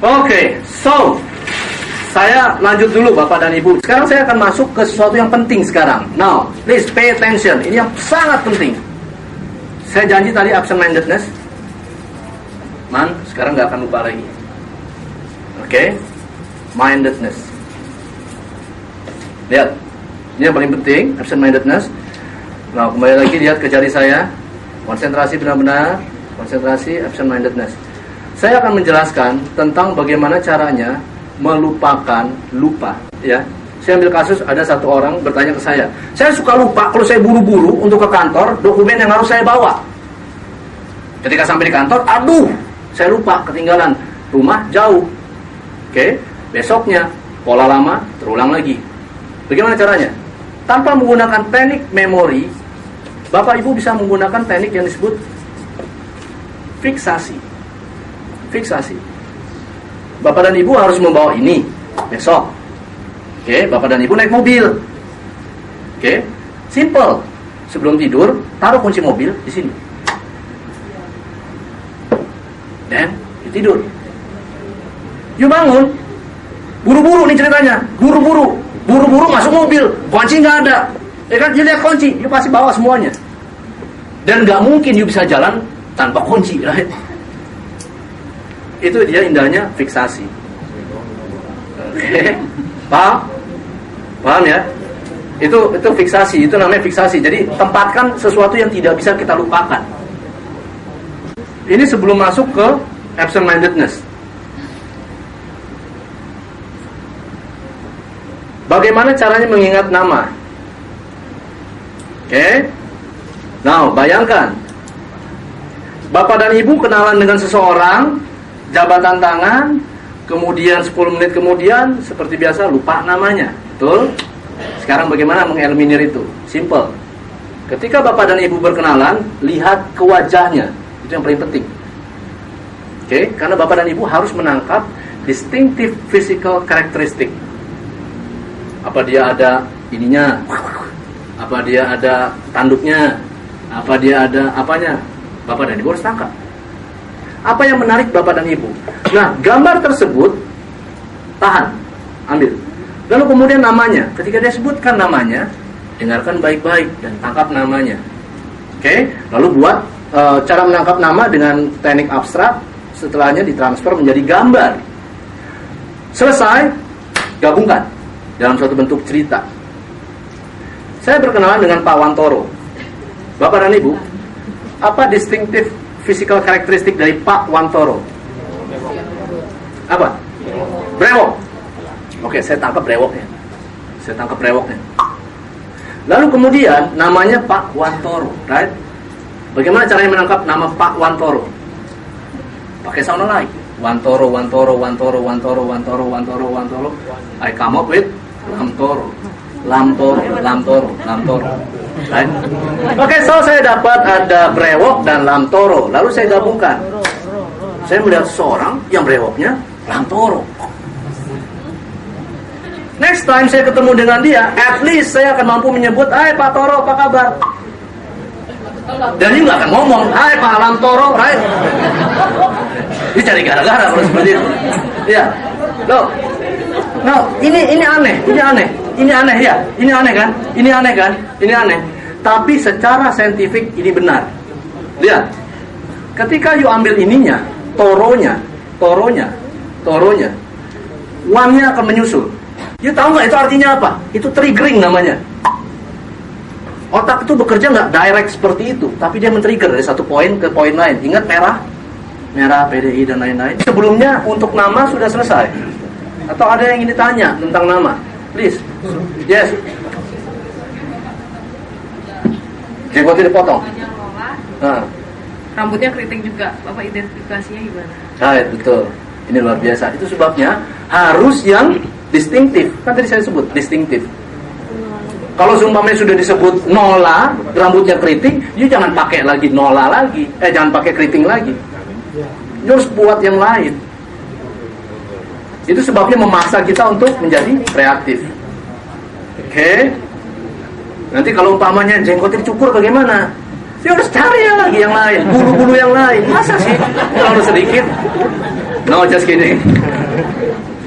Oke, so saya lanjut dulu Bapak dan Ibu. Sekarang saya akan masuk ke sesuatu yang penting sekarang. Now, please pay attention. Ini yang sangat penting. Saya janji tadi absent-mindedness. Sekarang nggak akan lupa lagi. Oke, mindedness. Lihat, ini yang paling penting, absent-mindedness. Nah, kembali lagi lihat ke jari saya. Konsentrasi benar-benar, konsentrasi absent-mindedness. Saya akan menjelaskan tentang bagaimana caranya melupakan lupa, ya. Saya ambil kasus, ada satu orang bertanya ke saya suka lupa kalau saya buru-buru untuk ke kantor, dokumen yang harus saya bawa. Ketika sampai di kantor, aduh, saya lupa, ketinggalan, rumah jauh. Oke, besoknya pola lama terulang lagi. Bagaimana caranya? Tanpa menggunakan teknik memori, Bapak Ibu bisa menggunakan teknik yang disebut fiksasi. Fiksasi. Bapak dan Ibu harus membawa ini besok. Oke, Bapak dan Ibu naik mobil. Oke, simple. Sebelum tidur, taruh kunci mobil di sini. Dan tidur. Yuk bangun. Buru-buru nih ceritanya. Buru-buru masuk mobil. Kunci nggak ada. Ya kan, dia lihat kunci, yuk pasti bawa semuanya. Dan nggak mungkin yuk bisa jalan tanpa kunci, right? Itu dia indahnya fiksasi. Oke, paham ya? Itu fiksasi, itu namanya fiksasi. Jadi tempatkan sesuatu yang tidak bisa kita lupakan. Ini sebelum masuk ke absent-mindedness. Bagaimana caranya mengingat nama? Oke. Nah, bayangkan Bapak dan Ibu kenalan dengan seseorang, jabatan tangan, kemudian 10 menit kemudian seperti biasa lupa namanya. Betul? Sekarang bagaimana mengeliminir itu? Simple. Ketika Bapak dan Ibu berkenalan, lihat ke wajahnya. Itu yang paling penting. Oke, karena Bapak dan Ibu harus menangkap distinctive physical characteristic. Apa dia ada ininya? Apa dia ada tanduknya? Apa dia ada apanya? Bapak dan Ibu harus tangkap. Apa yang menarik Bapak dan Ibu? Nah, gambar tersebut tahan, ambil. Lalu kemudian namanya. Ketika dia sebutkan namanya, dengarkan baik-baik dan tangkap namanya. Oke, lalu buat cara menangkap nama dengan teknik abstrak. Setelahnya ditransfer menjadi gambar. Selesai, gabungkan dalam suatu bentuk cerita. Saya berkenalan dengan Pak Wantoro. Bapak dan Ibu, apa distinctive physical karakteristik dari Pak Wantoro? Apa? Brewok. Oke, saya tangkap brewoknya. Lalu kemudian namanya Pak Wantoro, right? Bagaimana caranya menangkap nama Pak Wantoro? Pakai sound alike. Wantoro. I come up with Lamtoro. Right? Oke, so saya dapat ada brewok dan Lamtoro. Lalu saya gabungkan. Saya melihat seorang yang brewoknya Lamtoro. Next time saya ketemu dengan dia, at least saya akan mampu menyebut, "Hai Pak Toro, apa kabar?" Dan dia nggak akan ngomong, "Hai Pak Lamtoro," right? Dia cari gara-gara kalau seperti itu. Iya. Loh. No, ini aneh ya. Ini aneh kan? Tapi secara saintifik ini benar. Lihat. Ketika you ambil ininya, toronya, one-nya akan menyusul. You tahu nggak itu artinya apa? Itu triggering namanya. Otak itu bekerja nggak direct seperti itu, tapi dia men-trigger dari satu poin ke poin lain. Ingat merah, PDI dan lain-lain. Sebelumnya untuk nama sudah selesai. Atau ada yang ingin ditanya tentang nama? Please. Yes. Jenggotnya dipotong. Rambutnya keriting juga. Bapak identifikasinya gimana? Right, betul. Ini luar biasa. Itu sebabnya harus yang distinktif. Kan tadi saya sebut distinktif. Kalau seumpamanya sudah disebut Nola, rambutnya keriting, you jangan pakai lagi Nola lagi. Jangan pakai keriting lagi. You harus buat yang lain. Itu sebabnya memaksa kita untuk menjadi kreatif. Oke. Nanti kalau umpamanya jenggotnya dicukur bagaimana? Ya harus cari lagi yang lain, bulu-bulu yang lain. Masa sih terlalu sedikit? No, just kidding.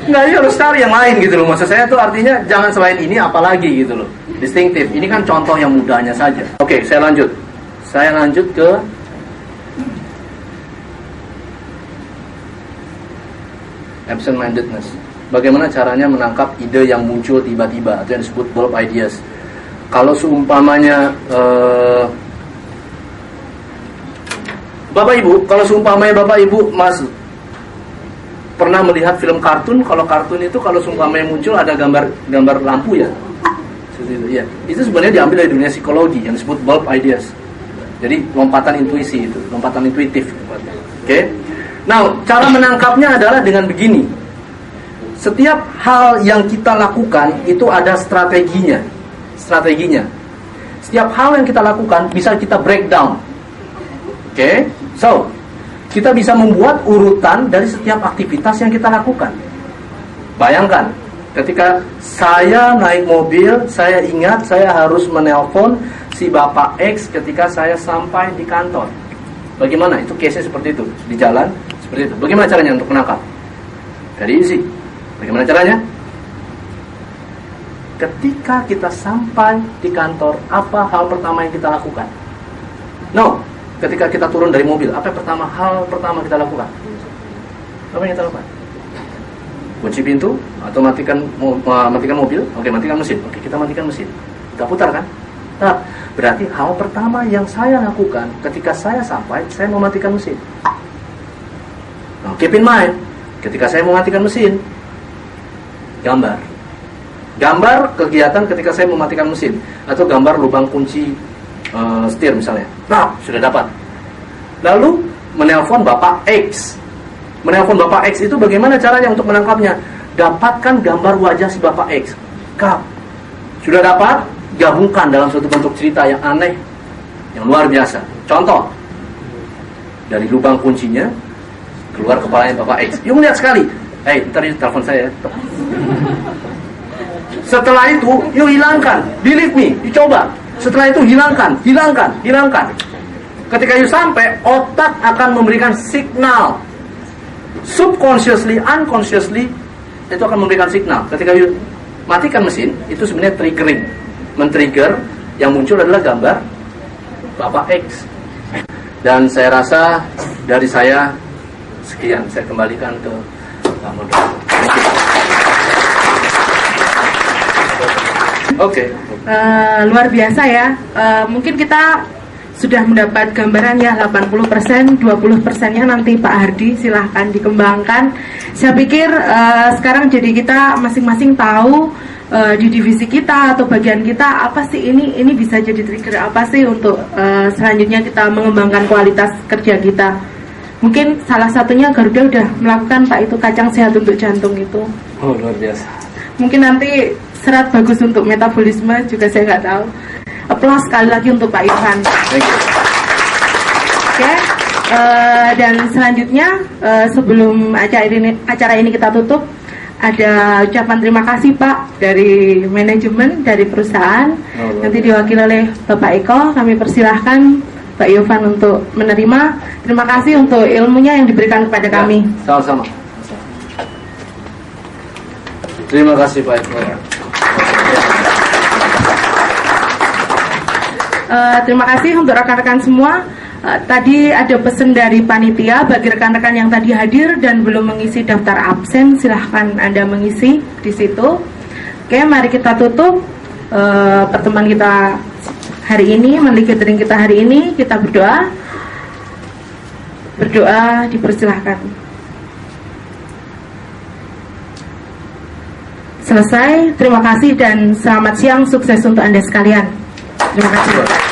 Nggak, ya harus cari yang lain gitu loh. Maksud saya tuh artinya jangan selain ini apalagi gitu loh. Distinctive. Ini kan contoh yang mudahnya saja. Oke, saya lanjut. Saya lanjut ke absent-mindedness. Bagaimana caranya menangkap ide yang muncul tiba-tiba atau yang disebut bulb ideas. Kalau seumpamanya Bapak Ibu, kalau seumpamanya Bapak Ibu pernah melihat film kartun, kalau kartun itu kalau seumpamanya muncul ada gambar lampu ya. Ya, itu sebenarnya diambil dari dunia psikologi yang disebut bulb ideas. Jadi lompatan intuisi itu, lompatan intuitif. Oke. Nah, cara menangkapnya adalah dengan begini. Setiap hal yang kita lakukan itu ada strateginya. Setiap hal yang kita lakukan bisa kita breakdown. Oke. So, kita bisa membuat urutan dari setiap aktivitas yang kita lakukan. Bayangkan, ketika saya naik mobil, saya ingat saya harus menelpon si Bapak X ketika saya sampai di kantor. Bagaimana? Itu case-nya seperti itu. Di jalan, seperti itu. Bagaimana caranya untuk menangkap? Very easy. Bagaimana caranya? Ketika kita sampai di kantor, apa hal pertama yang kita lakukan? No. Ketika kita turun dari mobil, apa hal pertama kita lakukan? Apa yang kita lakukan? Kunci pintu atau matikan mobil? Oke, matikan mesin. Oke, kita matikan mesin. Kita putar kan? Nah, berarti hal pertama yang saya lakukan ketika saya sampai, saya mematikan mesin. Nah, keep in mind, ketika saya mematikan mesin, gambar kegiatan ketika saya mematikan mesin atau gambar lubang kunci setir misalnya. Nah, sudah dapat. Lalu menelpon Bapak X. Menelpon Bapak X itu bagaimana caranya untuk menangkapnya? Dapatkan gambar wajah si Bapak X. Kap. Sudah dapat? Gabungkan dalam suatu bentuk cerita yang aneh, yang luar biasa. Contoh, dari lubang kuncinya keluar kepalanya Bapak X. Yuk lihat sekali. Ntar telepon saya. Setelah itu, yuk hilangkan. Believe me, dicoba. Setelah itu hilangkan. Ketika you sampai, otak akan memberikan signal. Subconsciously, unconsciously, itu akan memberikan signal. Ketika you matikan mesin, itu sebenarnya triggering. Men-trigger, yang muncul adalah gambar Bapak X. Dan saya rasa dari saya sekian. Saya kembalikan ke Pak Moderator. Oke. Luar biasa ya. Mungkin kita sudah mendapat gambaran ya 80%, 20%-nya nanti Pak Hardi silahkan dikembangkan. Saya pikir sekarang jadi kita masing-masing tahu di divisi kita atau bagian kita apa sih ini bisa jadi trigger apa sih untuk selanjutnya kita mengembangkan kualitas kerja kita. Mungkin salah satunya Garuda udah melakukan Pak itu kacang sehat untuk jantung itu. Oh, luar biasa. Mungkin nanti serat bagus untuk metabolisme juga saya nggak tahu. Aplaus sekali lagi untuk Pak Irfan. Oke, dan selanjutnya sebelum acara ini kita tutup, ada ucapan terima kasih Pak dari manajemen dari perusahaan. Nanti diwakili oleh Bapak Eko. Kami persilahkan Pak Irfan untuk menerima. Terima kasih untuk ilmunya yang diberikan kepada kami. Sama-sama. Terima kasih Pak Eko. Terima kasih untuk rekan-rekan semua. Tadi ada pesan dari panitia bagi rekan-rekan yang tadi hadir dan belum mengisi daftar absen, silahkan Anda mengisi di situ. Oke, mari kita tutup pertemuan kita hari ini, monthly gathering kita hari ini. Kita berdoa. Berdoa dipersilahkan. Selesai. Terima kasih dan selamat siang, sukses untuk Anda sekalian. Terima kasih.